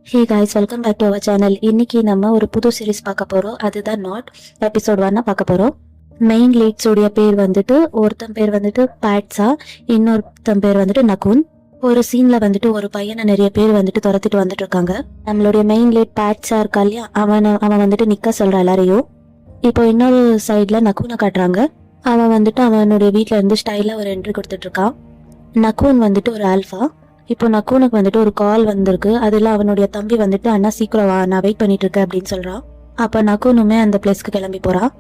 Hey guys, welcome back to our channel. இன்னைக்கு நம்ம ஒரு புது சீரிஸ் பார்க்க போறோம். அதுதான் நாட் எபிசோட் 1 பார்க்க போறோம். மெயின் லீட்ஸோடைய பேர் வந்துட்டு, ஒருத்தன் பேர் வந்துட்டு பேட்ஸா, இன்னொருத்தன் பேர் வந்துட்டு நகுன். ஒரு சீன்ல வந்துட்டு ஒரு பையனை நிறைய பேர் வந்துட்டு துரத்திட்டு வந்துட்டு இருக்காங்க. நம்மளுடைய மெயின் லீட் பேட்ஸா இருக்கா இல்லையா, அவன் வந்துட்டு நிக்க சொல்ற எல்லாரையும். இப்போ இன்னொரு சைட்ல நகுனை காட்டுறாங்க. அவன் வந்துட்டு அவனுடைய வீட்டுல இருந்து ஸ்டைலா ஒரு என்ட்ரி கொடுத்துட்டு இருக்கான். நகுன் வந்துட்டு ஒரு ஆல்ஃபா. இப்போ நக்குனுக்கு வந்துட்டு ஒரு கால் வந்திருக்கு. அதுல அவனுடைய தம்பி வந்துட்டு, அண்ணா சீக்கிரம் வா, நான் வெயிட் பண்ணிட்டு இருக்கேன் அப்படின்னு சொல்றான். அப்ப நக்குனுமே அந்த பிளேஸ்க்கு கிளம்பி போறான்.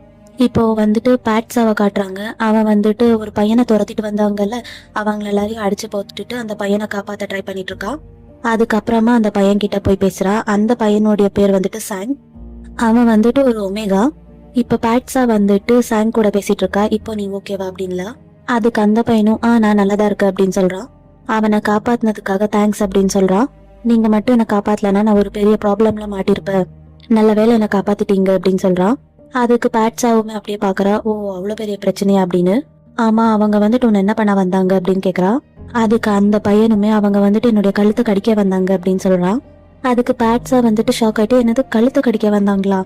இப்போ வந்துட்டு பேட்ஸாவை காட்டுறாங்க. அவன் வந்துட்டு ஒரு பையனை துரத்திட்டு வந்தாங்கல்ல, அவங்க எல்லாரையும் அடிச்சு போட்டுட்டு அந்த பையனை காப்பாத்த ட்ரை பண்ணிட்டு இருக்கான். அதுக்கப்புறமா அந்த பையன் கிட்ட போய் பேசுறான். அந்த பையனுடைய பேர் வந்துட்டு சாங். அவன் வந்துட்டு ஒரு ஒமேகா. இப்ப பேட்ஸா வந்துட்டு சாங் கூட பேசிட்டு இருக்கா. இப்போ நீ ஓகேவா அப்படின்ல. அதுக்கு அந்த பையனும் நான் நல்லதா இருக்கு அப்படின்னு சொல்றான். அவனை காப்பாத்தினதுக்காக தேங்க்ஸ் அப்படின்னு சொல்றான். நீங்க மட்டும் என்னை காப்பாத்தலன்னா நான் ஒரு பெரிய ப்ராப்ளம்ல மாட்டிருப்பேன், நல்ல வேலை என்னை காப்பாத்திட்டீங்க அப்படின்னு சொல்றான். அதுக்கு பேட்ஸாவுமே அப்படியே பாக்குறா. ஓ, அவ்வளவு பெரிய பிரச்சனையா அப்படின்னு. ஆமா, அவங்க வந்துட்டு உன்னை என்ன பண்ண வந்தாங்க அப்படின்னு கேக்குறா. அதுக்கு அந்த பையனுமே, அவங்க வந்துட்டு என்னுடைய கழுத்தை கடிக்க வந்தாங்க அப்படின்னு சொல்றான். அதுக்கு பேட்ஸா வந்துட்டு ஷாக் ஆயிட்டு, என்னது கழுத்தை கடிக்க வந்தாங்களா,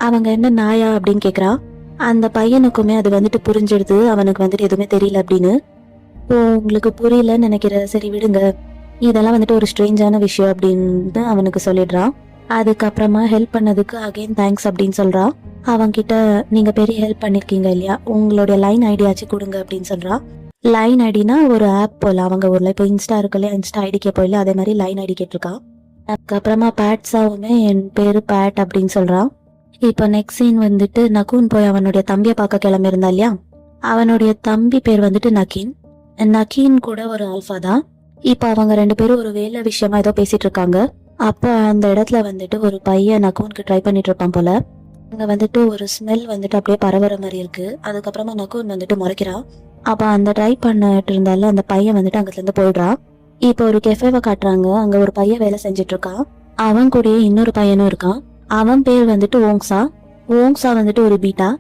அவங்க என்ன நாயா அப்படின்னு கேக்குறா. அந்த பையனுக்குமே அது வந்துட்டு புரிஞ்சிடுது, அவனுக்கு வந்துட்டு எதுவுமே தெரியல அப்படின்னு. ஓ, உங்களுக்கு புரியலன்னு நினைக்கிறேன், சரி விடுங்க, இதெல்லாம் வந்துட்டு ஒரு ஸ்ட்ரேஞ்சான விஷயம் அப்படின்னு அவனுக்கு சொல்லிடுறான். அதுக்கப்புறமா ஹெல்ப் பண்ணதுக்கு அகைன் தேங்க்ஸ் அப்படின்னு சொல்றான். அவன்கிட்ட, நீங்க பெரிய ஹெல்ப் பண்ணிருக்கீங்க இல்லையா, உங்களுடைய லைன் ஐடியாச்சும் கொடுங்க அப்படின்னு சொல்றான். லைன் ஐடினா ஒரு ஆப் போல அவங்க ஊர்ல. இப்போ இன்ஸ்டா இருக்குல்ல, இன்ஸ்டா ஐடிக்கே போயில, அதே மாதிரி லைன் ஐடி கேட்டிருக்கான். அதுக்கப்புறமா பேட்ஸாவுமே என் பேரு பேட் அப்படின்னு சொல்றான். இப்போ நெக்ஸ்ட் சீன் வந்துட்டு நகுன் போய் அவனுடைய தம்பியை பார்க்க கிளம்பியிருந்தா இல்லையா, அவனுடைய தம்பி பேர் வந்துட்டு நகீன். நகீன் கூட ஒரு ஆல்ஃபா தான். இப்ப அவங்க ரெண்டு பேரும் ஒரு வேலை விஷயமா ஏதோ பேசிட்டு இருக்காங்க. அப்ப அந்த இடத்துல வந்துட்டு ஒரு பையன் நகுனுக்கு ட்ரை பண்ணிட்டு இருப்பான் போல. அங்க வந்துட்டு ஒரு ஸ்மெல் வந்துட்டு அப்படியே பரவற மாதிரி இருக்கு. அதுக்கப்புறமா நகுன் வந்துட்டு முறைக்கிறான். அப்ப அந்த ட்ரை பண்ணிட்டு இருந்தால அந்த பையன் வந்துட்டு அங்கத்துல இருந்து போயிடுறான். இப்ப ஒரு கெஃபேவை காட்டுறாங்க. அங்க ஒரு பையன் வேலை செஞ்சுட்டு இருக்கான். அவன் கூடயே இன்னொரு பையனும் இருக்கான். அவன் பேர் வந்துட்டு ஓங்ஸா. ஓங்ஸா வந்துட்டு ஒரு பீட்டா.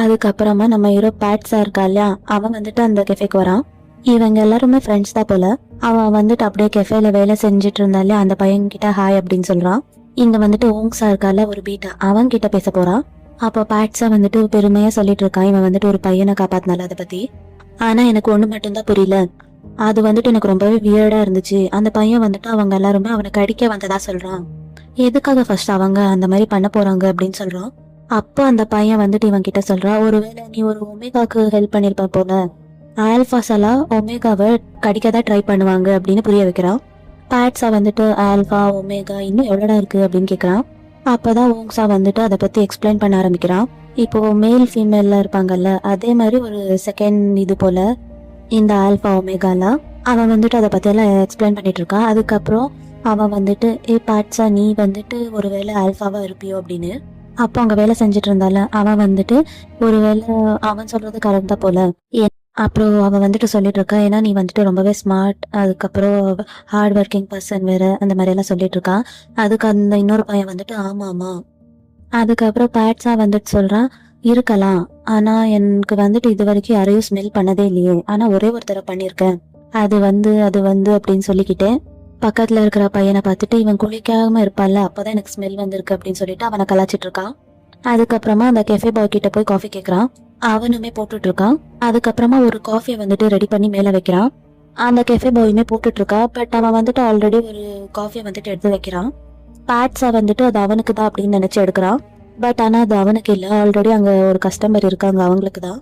அதுக்கப்புறமா நம்ம ஹீரோ பேட்ஸா இருக்கா இல்லையா, அவன் வந்துட்டு அந்த கெஃபேக்கு வரான். இவங்க எல்லாருமே ஃப்ரெண்ட்ஸ் தான் போல. அவன் வந்துட்டு அப்படியே கெஃபேல வேலை செஞ்சுட்டு இருந்தாலே அந்த பையன் கிட்ட ஹாய் அப்படின்னு சொல்றான். இங்க வந்துட்டு ஓங்ஸா இருக்கால ஒரு பீட்டா, அவன் கிட்ட பேச போறான். அப்ப பேட்ஸா வந்துட்டு பெருமையா சொல்லிட்டு இருக்கான், இவன் வந்துட்டு ஒரு பையனை காப்பாத்தினால அதை பத்தி. ஆனா எனக்கு ஒண்ணு மட்டும்தான் புரியல, அது வந்துட்டு எனக்கு ரொம்பவே வியர்டா இருந்துச்சு. அந்த பையன் வந்துட்டு அவங்க எல்லாருமே அவனை கடிக்க வந்ததா சொல்றான். எதுக்காக ஃபர்ஸ்ட் அவங்க அந்த மாதிரி பண்ண போறாங்க அப்படின்னு சொல்றான். அப்போ அந்த பையன் வந்துட்டு இவன் கிட்ட சொல்றான், ஒருவேளை நீ ஒரு ஒமேகாக்கு ஹெல்ப் பண்ணிருப்ப போல, ஆல்ஃபாஸ் எல்லாம் ஒமேகாவை கடிக்கதான் ட்ரை பண்ணுவாங்க அப்படின்னு புரிய வைக்கிறான். பேட்ஸா வந்துட்டு ஆல்ஃபா ஒமேகா இன்னும் எவ்வளோடா இருக்கு அப்படின்னு கேட்குறான். அப்பதான் ஓங்ஸா வந்துட்டு அதை பத்தி எக்ஸ்பிளைன் பண்ண ஆரம்பிக்கிறான். இப்போ மேல் ஃபீமேல்ல இருப்பாங்கல்ல, அதே மாதிரி ஒரு செகண்ட் இது போல இந்த ஆல்ஃபா ஒமேகாலாம். அவன் வந்துட்டு அதை பத்தி எல்லாம் எக்ஸ்பிளைன் பண்ணிட்டு இருக்கான். அதுக்கப்புறம் அவன் வந்துட்டு, பேட்ஸா நீ வந்துட்டு ஒருவேளை ஆல்ஃபாவா இருப்பியோ அப்படின்னு. அப்போ அங்க வேலை செஞ்சுட்டு இருந்தால அவன் வந்துட்டு, ஒருவேளை அவன் சொல்றது கரெக்ட் தான் போல. அப்புறம் அவன் வந்துட்டு சொல்லிட்டு இருக்கா, ஏன்னா நீ வந்துட்டு ரொம்பவே ஸ்மார்ட், அதுக்கப்புறம் ஹார்ட் ஒர்க்கிங் பர்சன் வேற, அந்த மாதிரி எல்லாம் சொல்லிட்டு இருக்கான். அதுக்கு அந்த இன்னொரு பையன் வந்துட்டு ஆமா ஆமா. அதுக்கப்புறம் பேட்ஸா வந்துட்டு சொல்றான், இருக்கலாம், ஆனா எனக்கு வந்துட்டு இது வரைக்கும் யாரையும் ஸ்மெல் பண்ணதே இல்லையே, ஆனா ஒரே ஒரு தடவை பண்ணிருக்கேன், அது வந்து அப்படின்னு சொல்லிக்கிட்டேன் பக்கத்துல இருக்கிற பையனை பார்த்துட்டு, இவன் குளிக்காம இருப்பான்ல, அப்பதான் எனக்கு ஸ்மெல் வந்திருக்கு அப்படின்னு சொல்லிட்டு அவனை கலாச்சிட்டு இருக்கான். அதுக்கப்புறமா அந்த கெஃபே பாய் கிட்ட போய் காஃபி கேட்கறான். அவனுமே போட்டுட்டு இருக்கான். அதுக்கப்புறமா ஒரு காஃபியை வந்துட்டு ரெடி பண்ணி மேல வைக்கிறான். அந்த கெஃபே பாயுமே போட்டுட்டு இருக்கா. பட் அவன் வந்துட்டு ஆல்ரெடி ஒரு காஃபியை வந்துட்டு எடுத்து வைக்கிறான். பேட்ஸா வந்துட்டு அது அவனுக்கு தான் அப்படின்னு நினைச்சு எடுக்கிறான். பட் ஆனா அது அவனுக்கு இல்லை, ஆல்ரெடி அங்க ஒரு கஸ்டமர் இருக்காங்க, அவங்களுக்கு தான்.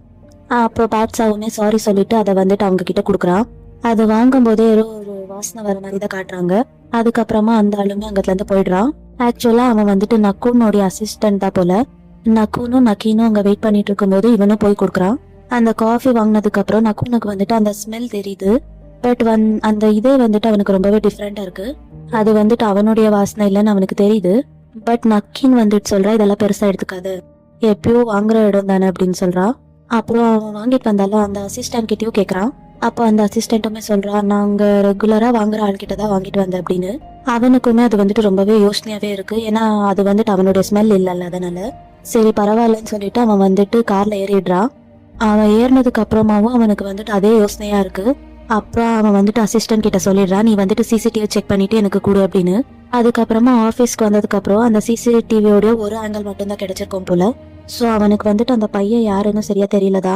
அப்புறம் பேட்ஸாவுமே சாரி சொல்லிட்டு அதை வந்துட்டு அவங்க கிட்ட கொடுக்குறான். அது வாங்கும் போதே ஏதோ ஒரு வாசனை வர மாதிரி தான் காட்டுறாங்க. அதுக்கப்புறமா அந்த ஆளுமே அங்கத்துல இருந்து போயிடுறான். ஆக்சுவலா அவன் வந்துட்டு நக்குனுடைய அசிஸ்டன்ட் தான் போல. நக்குனும் நக்கீனும் அங்க வெயிட் பண்ணிட்டு இருக்கும்போது இவனும் போய் கொடுக்குறான். அந்த காஃபி வாங்கினதுக்கு அப்புறம் நக்குனுக்கு வந்துட்டு அந்த ஸ்மெல் தெரியுது. பட் அந்த இதே வந்துட்டு அவனுக்கு ரொம்பவே டிஃப்ரெண்டா இருக்கு. அது வந்துட்டு அவனுடைய வாசனை இல்லைன்னு அவனுக்கு தெரியுது. பட் நக்கீன் வந்துட்டு சொல்றா, இதெல்லாம் பெருசா எடுத்துக்காது, எப்பயோ வாங்குற இடம் தானே அப்படின்னு சொல்றான். அப்புறம் அவன் வாங்கிட்டு வந்தாலும் அந்த அசிஸ்டன்ட் கிட்டயும் கேக்குறான். அப்போ அந்த அசிஸ்டன்ட்டுமே சொல்றான், நாங்க ரெகுலரா வாங்குற ஆள்கிட்ட தான் வாங்கிட்டு வந்தேன் அப்படின்னு. அவனுக்குமே அது வந்துட்டு ரொம்பவே யோசனையாவே இருக்கு. ஏன்னா அது வந்துட்டு அவனுடைய ஸ்மெல் இல்லைல்ல, அதனால சரி பரவாயில்லன்னு சொல்லிட்டு அவன் வந்துட்டு கார்ல ஏறிடுறான். அவன் ஏறினதுக்கு அப்புறமாவும் அவனுக்கு வந்துட்டு அதே யோசனையா இருக்கு. அப்புறம் அவன் வந்துட்டு அசிஸ்டன்ட் கிட்ட சொல்லிடுறான், நீ வந்துட்டு சிசிடிவி செக் பண்ணிட்டு எனக்கு கொடு அப்படின்னு. அதுக்கப்புறமா ஆஃபீஸ்க்கு வந்ததுக்கப்புறம் அந்த சிசிடிவியோடைய ஒரு ஆங்கிள் மட்டும்தான் கிடைச்சிருக்கும் போல. ஸோ அவனுக்கு வந்துட்டு அந்த பையன் யாருன்னு சரியா தெரியலதா.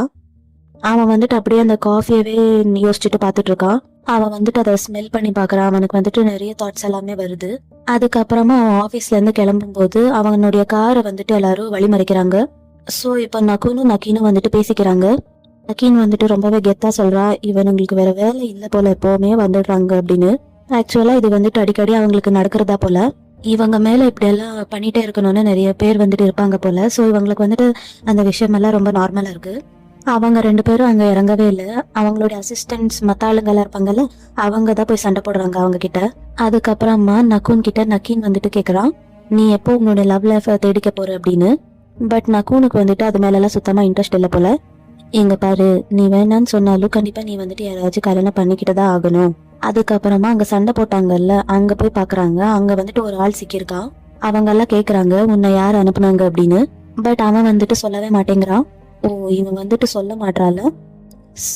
அவன் வந்துட்டு அப்படியே அந்த காஃபியவே யோசிச்சுட்டு பார்த்துட்டு இருக்கான். அவன் வந்துட்டு அதை ஸ்மெல் பண்ணி பார்க்கறான். அவனுக்கு வந்துட்டு நிறைய தாட்ஸ் எல்லாமே வருது. அதுக்கப்புறமா அவன் ஆஃபீஸ்ல இருந்து கிளம்பும்போது அவனுடைய காரை வந்துட்டு எல்லாரும் வழிமறிக்கிறாங்க. ஸோ இப்போ நக்குனும் நக்கீனும் வந்துட்டு பேசிக்கிறாங்க. நக்கீன் வந்துட்டு ரொம்பவே கெத்தா சொல்றா, இவனுங்களுக்கு வேற வேலை இல்லை போல, எப்பவுமே வந்துடுறாங்க அப்படின்னு. ஆக்சுவலா இது வந்துட்டு அடிக்கடி அவங்களுக்கு நடக்கிறதா போல. இவங்க மேல இப்படி எல்லாம் பண்ணிட்டே இருக்கணும்னு நிறைய பேர் வந்துட்டு இருப்பாங்க போல. ஸோ இவங்களுக்கு வந்துட்டு அந்த விஷயமெல்லாம் ரொம்ப நார்மலா இருக்கு. அவங்க 2 பேரும் அங்க இறங்கவே இல்லை. அவங்களுடைய அசிஸ்டன்ட்ஸ் மத்த ஆளுங்கெல்லாம் இருப்பாங்கல்ல, அவங்க தான் போய் சண்டை போடுறாங்க அவங்க கிட்ட. அதுக்கப்புறமா நக்கூன் கிட்ட நக்கீன் வந்துட்டு கேக்குறான், நீ எப்போ உன்னோட லவ் லைஃப் தேடிக்க போற அப்படின்னு. பட் நக்கூனுக்கு வந்துட்டு அது மேல எல்லாம் சுத்தமா இன்ட்ரெஸ்ட் இல்லை போல. எங்க பாரு, நீ வேணான்னு சொன்னாலும் கண்டிப்பா நீ வந்துட்டு யாராச்சும் கல்யாணம் பண்ணிக்கிட்டுதான் ஆகணும். அதுக்கப்புறமா அங்க சண்டை போட்டாங்கல்ல, அங்க போய் பாக்குறாங்க. அங்க வந்துட்டு ஒரு ஆள் சிக்கியிருக்கான். அவங்க எல்லாம் கேக்குறாங்க, உன்னை யார் அனுப்புனாங்க அப்படின்னு. பட் அவன் வந்துட்டு சொல்லவே மாட்டேங்கிறான். ஓ, இவன் வந்துட்டு சொல்ல மாட்டால,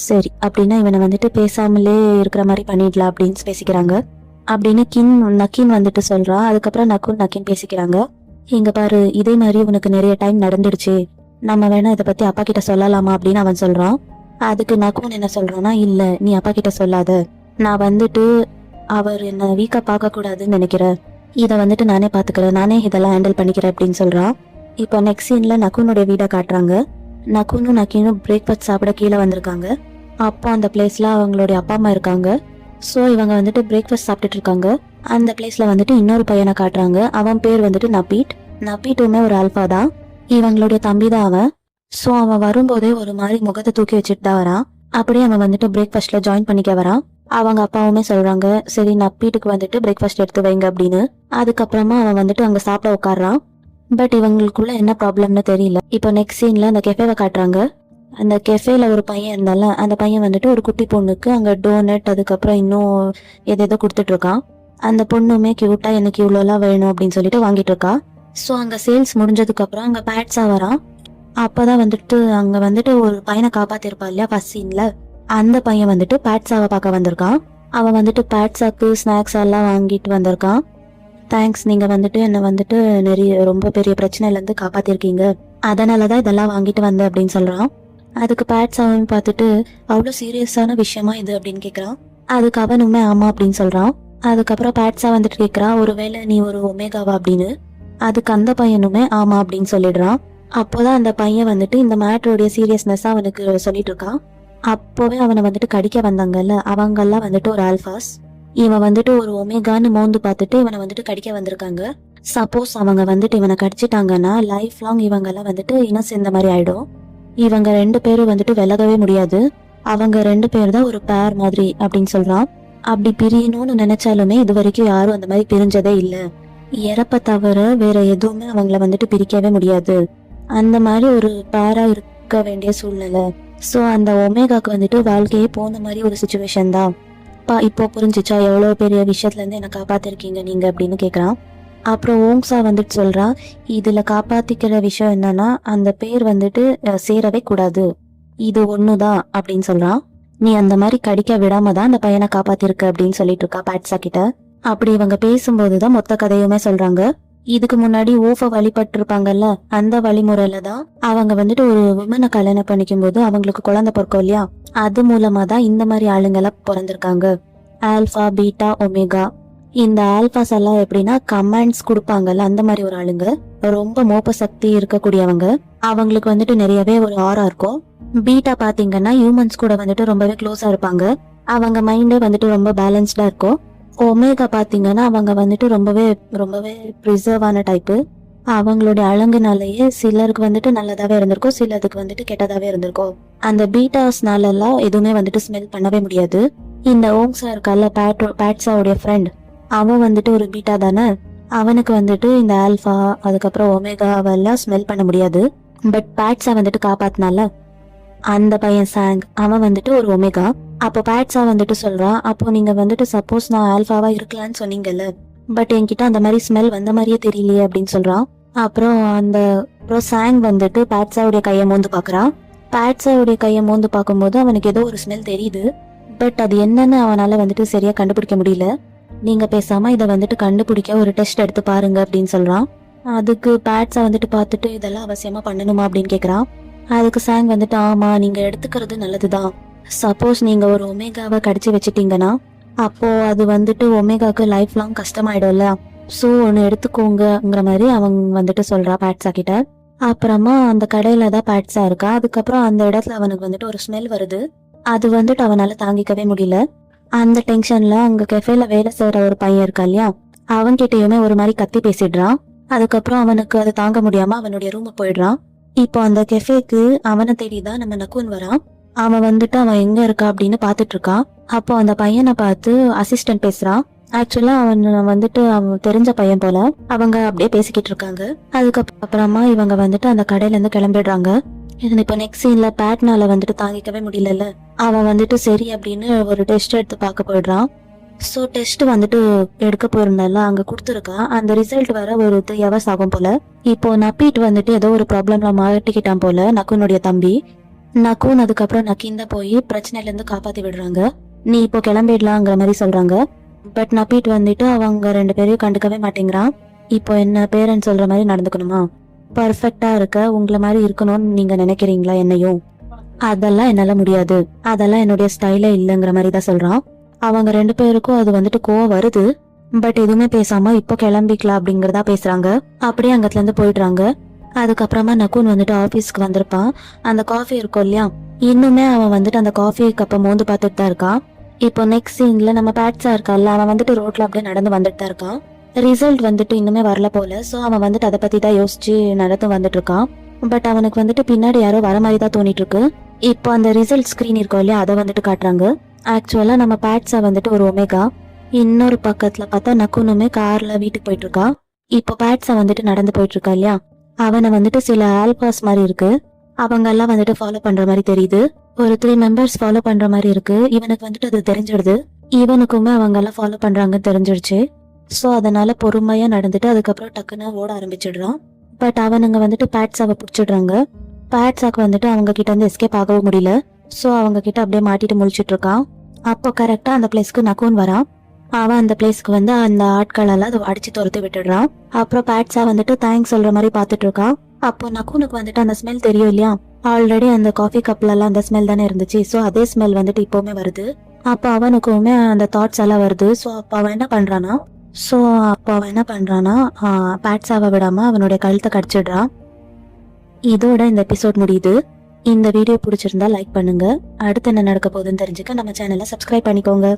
சரி அப்படின்னா இவனை வந்துட்டு பேசாமலே இருக்கிற மாதிரி பண்ணிடலாம் அப்படின்னு பேசிக்கிறாங்க அப்படின்னு நக்கீன் வந்துட்டு சொல்றான். அதுக்கப்புறம் நக்கீன் பேசிக்கிறாங்க, இங்க பாரு, இதே மாதிரி உனக்கு நிறைய டைம் நடந்துடுச்சு, நம்ம வேணா இதை பத்தி அப்பா கிட்ட சொல்லலாமா அப்படின்னு அவன் சொல்றான். அதுக்கு நக்கூன் என்ன சொல்றான்னா, இல்ல நீ அப்பா கிட்ட சொல்லாத, நான் வந்துட்டு அவர் என்ன வீக்கா பார்க்க கூடாதுன்னு நினைக்கிறேன், இதை வந்துட்டு நானே பாத்துக்கிறேன், நானே இதெல்லாம் ஹேண்டில் பண்ணிக்கிறேன் அப்படின்னு சொல்றான். இப்போ நெக்ஸ்ட் சீன்ல நக்கூனோட வீடை காட்டுறாங்க. நக்கூனும் நக்கீனும் பிரேக்ஃபாஸ்ட் சாப்பிட கீழே வந்திருக்காங்க. அப்போ அந்த பிளேஸ்ல அவங்களுடைய அப்பா அம்மா இருக்காங்க. ஸோ இவங்க வந்துட்டு பிரேக்ஃபாஸ்ட் சாப்பிட்டுட்டு இருக்காங்க. அந்த பிளேஸ்ல வந்துட்டு இன்னொரு பையனை காட்டுறாங்க. அவன் பேர் வந்துட்டு நப்பீட்டுமே ஒரு ஆல்பா தான். இவங்களுடைய தம்பி தான் அவன். ஸோ அவன் வரும்போதே ஒரு மாதிரி முகத்தை தூக்கி வச்சுட்டு தான் வரான். அப்படியே அவன் வந்துட்டு பிரேக்ஃபாஸ்ட்ல ஜாயின் பண்ணிக்க வரான். அவங்க அப்பாவுமே சொல்றாங்க, சரி நப்பீட்டுக்கு வந்துட்டு பிரேக்ஃபாஸ்ட் எடுத்து வைங்க அப்படின்னு. அதுக்கப்புறமா அவன் வந்துட்டு அங்க சாப்பிட உட்காடுறான். பட் இவங்களுக்குள்ள என்ன ப்ராப்ளம்னு தெரியல. இப்போ நெக்ஸ்ட் சீன்ல அந்த கெஃபேவை காட்டுறாங்க. அந்த கெஃபேல ஒரு பையன் இருந்தால, அந்த பையன் வந்துட்டு ஒரு குட்டி பொண்ணுக்கு அங்க டோனட் அதுக்கப்புறம் இன்னும் எதோ கொடுத்துட்டு இருக்கான். அந்த பொண்ணுமே கியூட்டா எனக்கு இவ்வளோலாம் வேணும் அப்படின்னு சொல்லிட்டு வாங்கிட்டு இருக்கா. ஸோ அங்க சேல்ஸ் முடிஞ்சதுக்கு அப்புறம் அங்க பேட்ஸா வரான். அப்பதான் வந்துட்டு அங்க வந்துட்டு ஒரு பையனை காப்பாத்திருப்பா இல்லையா ஃபர்ஸ்ட் சீன்ல, அந்த பையன் வந்துட்டு பேட்ஸாவை பார்க்க வந்திருக்கான். அவன் வந்துட்டு பேட்ஸாக்கு ஸ்நாக்ஸ் எல்லாம் வாங்கிட்டு வந்திருக்கான். தேங்க்ஸ், நீங்க வந்துட்டு என்ன வந்துட்டு நிறைய ரொம்ப பெரிய பிரச்சனையில இருந்து காப்பாத்திருக்கீங்க, அதனாலதான் இதெல்லாம் வாங்கிட்டு வந்தேன் அப்படின்னு சொல்றான். அதுக்கு பேட்ஸாவையும் பார்த்துட்டு, அவ்வளோ சீரியஸான விஷயமா இது அப்படின்னு கேட்குறான். அதுக்கு அவனுமே ஆமா அப்படின்னு சொல்றான். அதுக்கப்புறம் பேட்ஸா வந்துட்டு கேட்குறான், ஒருவேளை நீ ஒரு ஒமேகாவா அப்படின்னு. அதுக்கு அந்த பையனுமே ஆமா அப்படின்னு சொல்லிடுறான். அப்போதான் அந்த பையன் வந்துட்டு இந்த மேட்டருடைய சீரியஸ்னஸ் அவனுக்கு சொல்லிட்டு இருக்கான். அப்போவே அவனை வந்துட்டு கடிக்க வந்தாங்கல்ல, அவங்கெல்லாம் வந்துட்டு ஒரு ஆல்பாஸ். இவன் வந்துட்டு ஒரு ஒமேகான்னு மோந்து பார்த்துட்டு இவனை வந்துட்டு கடிக்க வந்திருக்காங்க. சப்போஸ் அவங்க வந்துட்டு இவனை கடிச்சிட்டாங்கன்னா லைஃப் லாங் இவங்கெல்லாம் வந்துட்டு இனம் சேர்ந்த மாதிரி ஆயிடும். இவங்க 2 பேரும் வந்துட்டு விலகவே முடியாது. அவங்க 2 பேர் தான் ஒரு பேர் மாதிரி அப்படின்னு சொல்றான். அப்படி பிரியணும்னு நினைச்சாலுமே இது வரைக்கும் யாரும் அந்த மாதிரி பிரிஞ்சதே இல்லை. இறப்ப தவிர வேற எதுவுமே அவங்கள வந்துட்டு பிரிக்கவே முடியாது. அந்த மாதிரி ஒரு பேரா இருக்க வேண்டிய சூழ்நிலை. ஸோ அந்த ஒமேகாக்கு வந்துட்டு வாழ்க்கையே போன மாதிரி ஒரு சுச்சுவேஷன் தான். இப்போ புரிஞ்சிச்சா எவ்வளோ பெரிய விஷயத்துல இருந்து என்னை காப்பாத்திருக்கீங்க நீங்க அப்படின்னு கேட்குறான். அப்புறம் ஓங்ஸா வந்துட்டு சொல்றான், இதுல காப்பாத்திக்கிற விஷயம் என்னன்னா அந்த பேர் வந்துட்டு சேரவே கூடாது, இது ஒண்ணுதான் அப்படின்னு சொல்றான். நீ அந்த மாதிரி கடிக்க விடாம தான் அந்த பையனை காப்பாத்திருக்க அப்படின்னு சொல்லிட்டு இருக்கா பேட்ஸா கிட்ட. அப்படி இவங்க பேசும்போதுதான் மொத்த கதையுமே சொல்றாங்க. இதுக்கு முன்னாடி ஓஃப வழிபட்டு இருப்பாங்கல்ல, அந்த வழிமுறையில தான் அவங்க வந்துட்டு ஒரு விமனை கல்யாணம் பண்ணிக்கும் போது அவங்களுக்கு குழந்தை பிறக்கும் இல்லையா, அது மூலமா தான் இந்த மாதிரி ஆளுங்கெல்லாம் பிறந்திருக்காங்க. Alpha, beta, omega. இந்த ஆல்பாஸ் எல்லாம் எப்படின்னா கமாண்ட்ஸ் கொடுப்பாங்கல்ல, அந்த மாதிரி ஒரு ஆளுங்க, ரொம்ப மோப்ப சக்தி இருக்கக்கூடியவங்க. அவங்களுக்கு வந்துட்டு நிறையவே ஒரு ஆரா இருக்கும். பீட்டா பாத்தீங்கன்னா ஹியூமன்ஸ் கூட வந்துட்டு ரொம்பவே க்ளோஸா இருப்பாங்க. அவங்க மைண்டே வந்துட்டு ரொம்ப பேலன்ஸ்டா இருக்கும். ஒமேகா பாத்தீங்கன்னா அவங்க வந்துட்டு ரொம்பவே ரொம்பவே ப்ரிசர்வான டைப்பு. அவங்களுடைய அழகுனாலேயே சிலருக்கு வந்துட்டு நல்லதாவே இருந்திருக்கும், சிலருக்கு வந்துட்டு கெட்டதாவே இருந்திருக்கும். அந்த பீட்டாஸ்னால எல்லாம் எதுவுமே வந்துட்டு ஸ்மெல் பண்ணவே முடியாது. இந்த ஓங்ஸா இருக்கால பேட்ஸாவுடைய ஃப்ரெண்ட், அவன் வந்துட்டு ஒரு பீட்டா தானே, அவனுக்கு வந்துட்டு இந்த ஆல்பா அதுக்கப்புறம் ஒமேகா அவெல்லாம் ஸ்மெல் பண்ண முடியாது. பட் பேட்ஸா வந்துட்டு காப்பாத்தினால அந்த பையன் சாங், அவன் வந்துட்டு ஒரு ஒமேகா. அப்போ பேட்ஸா வந்துட்டு சொல்றான், அப்போ நீங்க வந்துட்டு சப்போஸ் நான் ஆல்பாவா இருக்கலான்னு சொன்னீங்கல்ல, பட் என்கிட்ட அந்த மாதிரி ஸ்மெல் வந்த மாதிரியே தெரியலையே அப்படின்னு சொல்றான். அப்புறம் சாங் வந்துட்டு பேட்ஸாவுடைய கையை மோந்து பாக்குறான். பேட்ஸாவுடைய கையை மோந்து பார்க்கும்போது அவனுக்கு ஏதோ ஒரு ஸ்மெல் தெரியுது. பட் அது என்னன்னு அவனால வந்துட்டு சரியா கண்டுபிடிக்க முடியல. நீங்க பேசாம இதை வந்துட்டு கண்டுபிடிக்க ஒரு டெஸ்ட் எடுத்து பாருங்க அப்படின்னு சொல்றான். அதுக்கு பேட்ஸை வந்துட்டு பார்த்துட்டு இதெல்லாம் அவசியமா பண்ணணுமா அப்படின்னு கேக்குறான். அதுக்கு சாங் வந்துட்டு ஆமா நீங்க எடுத்துக்கிறது நல்லதுதான். சப்போஸ் நீங்க ஒரு ஒமேகாவை கடிச்சு வச்சிட்டீங்கன்னா அப்போ அது வந்துட்டு ஒமேகாக்கு லைஃப் லாங் கஷ்டமாயிடும்ல. ஸோ ஒன்று எடுத்துக்கோங்கிற மாதிரி அவங்க வந்துட்டு சொல்றா பேட்ஸா கிட்ட. அப்புறமா அந்த கடையில தான் பேட்ஸா இருக்கா. அதுக்கப்புறம் அந்த இடத்துல அவனுக்கு வந்துட்டு ஒரு ஸ்மெல் வருது. அது வந்துட்டு அவனால தாங்கிக்கவே முடியல. அந்த டென்ஷன்ல அங்க கெஃபேல வேலை செய்யற ஒரு பையன் இருக்கா இல்லையா, அவன்கிட்டயுமே ஒரு மாதிரி கத்தி பேசிடுறான். அதுக்கப்புறம் அவனுக்கு அதை தாங்க முடியாம அவனுடைய ரூமுக்கு போயிடுறான். இப்போ அந்த கெஃபேக்கு அவனை தேடிதான் நம்ம நக்குன் வரான். அவன் வந்துட்டு அவன் எங்க இருக்கா அப்படின்னு பாத்துட்டு இருக்கான். அப்போ அந்த பையனை பார்த்து அசிஸ்டன்ட் பேசுறான். ஆக்சுவலா அவன் வந்துட்டு அவன் தெரிஞ்ச பையன் போல. அவங்க அப்படியே பேசிக்கிட்டு இருக்காங்க. அதுக்கப்புறமா இவங்க வந்துட்டு அந்த கடையில இருந்து கிளம்பிடுறாங்க. இப்போ நெக்ஸ்ட் சீன்ல பேட்னால வந்துட்டு தாங்கிக்கவே முடியல. அவன் வந்துட்டு சரி அப்படின்னு ஒரு டெஸ்ட் எடுத்து பார்க்க போயிடுறான். ஸோ டெஸ்ட் வந்துட்டு எடுக்க போயிருந்தால அங்க கொடுத்துருக்கா. அந்த ரிசல்ட் வர ஒரு 3 hours ஆகும் போல. இப்போ நப்பீட் வந்துட்டு ஏதோ ஒரு ப்ராப்ளம்ல மாட்டிக்கிட்டான் போல நக்குனுடைய தம்பி. நக்குன் அதுக்கப்புறம் நக்கின் தான் போய் பிரச்சனையில இருந்து காப்பாத்தி விடுறாங்க. நீ இப்போ கிளம்பிடலாங்கிற மாதிரி சொல்றாங்க. பட் நப்பீட் வந்துட்டு அவங்க 2 பேரையும் கண்டுக்கவே மாட்டேங்கிறான். இப்போ என்ன பேரண்ட்ஸ் சொல்ற மாதிரி நடந்துக்கணுமா, பர்ஃபெக்டா இருக்க உங்களை மாதிரி இருக்கணும்னு நீங்க நினைக்கிறீங்களா என்னையும், அதெல்லாம் என்னால முடியாது, அதெல்லாம் என்னுடைய ஸ்டைலே இல்லைங்கிற மாதிரி தான் சொல்றான். அவங்க 2 பேருக்கும் அது வந்துட்டு கோவம் வருது. பட் எதுவுமே பேசாம இப்போ கிளம்பிக்கலாம் அப்படிங்கறதா பேசுறாங்க. அப்படியே அங்கத்துல இருந்து போயிடுறாங்க. அதுக்கப்புறமா நக்குன் வந்துட்டு ஆபீஸ்க்கு வந்திருப்பான். அந்த காஃபி இருக்கும் இல்லையா, இன்னுமே அவன் வந்துட்டு அந்த காஃபி கப்பை மோந்து பார்த்துட்டு தான் இருக்கான். இப்போ நெக்ஸ்ட் சீன்ல நம்ம பேட்ஸா இருக்கான்ல, அவன் வந்துட்டு ரோட்ல அப்படியே நடந்து வந்துட்டு தான் இருக்கான். ரிசல்ட் வந்துட்டு இன்னுமே வரல போல. சோ அவன் வந்துட்டு அதை பத்தி தான் யோசிச்சு நடந்து வந்துட்டு இருக்கான். பட் அவனுக்கு வந்துட்டு பின்னாடி யாரோ வர மாதிரி தான் தோணிட்டு இருக்கு. இப்போ அந்த ரிசல்ட் ஸ்கிரீன் இருக்கும் இல்லையா, அதை வந்துட்டு காட்டுறாங்க. ஆக்சுவலா நம்ம பேட்ஸா வந்துட்டு ஒரு ஒமேகா. இன்னொரு பக்கத்துல பார்த்தா நக்குனுமே கார்ல வீட்டுக்கு போயிட்டு இருக்கா. இப்போ பேட்ஸா வந்துட்டு நடந்து போயிட்டு இருக்கா இல்லையா, அவனை வந்துட்டு சில ஆல்பாஸ் மாதிரி இருக்கு. அவங்க எல்லாம் வந்துட்டு ஃபாலோ பண்ற மாதிரி தெரியுது. ஒரு 3 members ஃபாலோ பண்ற மாதிரி இருக்கு. இவனுக்கு வந்துட்டு அது தெரிஞ்சிடுது. இவனுக்குமே அவங்க எல்லாம் ஃபாலோ பண்றாங்கன்னு தெரிஞ்சிடுச்சு. சோ அதனால பொறுமையா நடந்துட்டு அதுக்கப்புறம் டக்குன்னு ஓட ஆரம்பிச்சிடுறான். பட் அவனுங்க வந்துட்டு பேட்ஸாவை பிடிச்சிடுறாங்க. பேட்ஸாக்கு வந்துட்டு அவங்க கிட்ட இருந்து எஸ்கேப் ஆகவும் முடியல. சோ அவங்க கிட்ட அப்படியே மாட்டிட்டு முழிச்சிட்டு இருக்கான். அப்போ கரெக்டா அந்த பிளேஸ்க்கு நக்குன் வரான். அவன் அந்த பிளேஸ்க்கு வந்து அந்த ஆட்களெல்லாம் அதை அடிச்சு துரத்து விட்டுடுறான். அப்புறம் பேட்ஸா வந்துட்டு தேங்க்ஸ் சொல்ற மாதிரி பாத்துட்டு இருக்கான். அப்போ நக்குனுக்கு வந்துட்டு அந்த ஸ்மெல் தெரியும் இல்லையா, ஆல்ரெடி அந்த காஃபி கப்ல எல்லாம் அந்த ஸ்மெல் தானே இருந்துச்சு. சோ அதே ஸ்மெல் வந்துட்டு இப்பவுமே வருது. அப்ப அவனுக்குமே அந்த தாட்ஸ் எல்லாம் வருது. சோ அப்ப அவன் என்ன பண்றானா பேட்ஸாவை விடாம அவனுடைய கழுத்தை கடிச்சிடுறான். இதோட இந்த எபிசோட் முடியுது. இந்த வீடியோ பிடிச்சிருந்தா லைக் பண்ணுங்க. அடுத்து என்ன நடக்க போகுதுன்னு தெரிஞ்சுக்க நம்ம சேனலை சப்ஸ்கிரைப் பண்ணிக்கோங்க.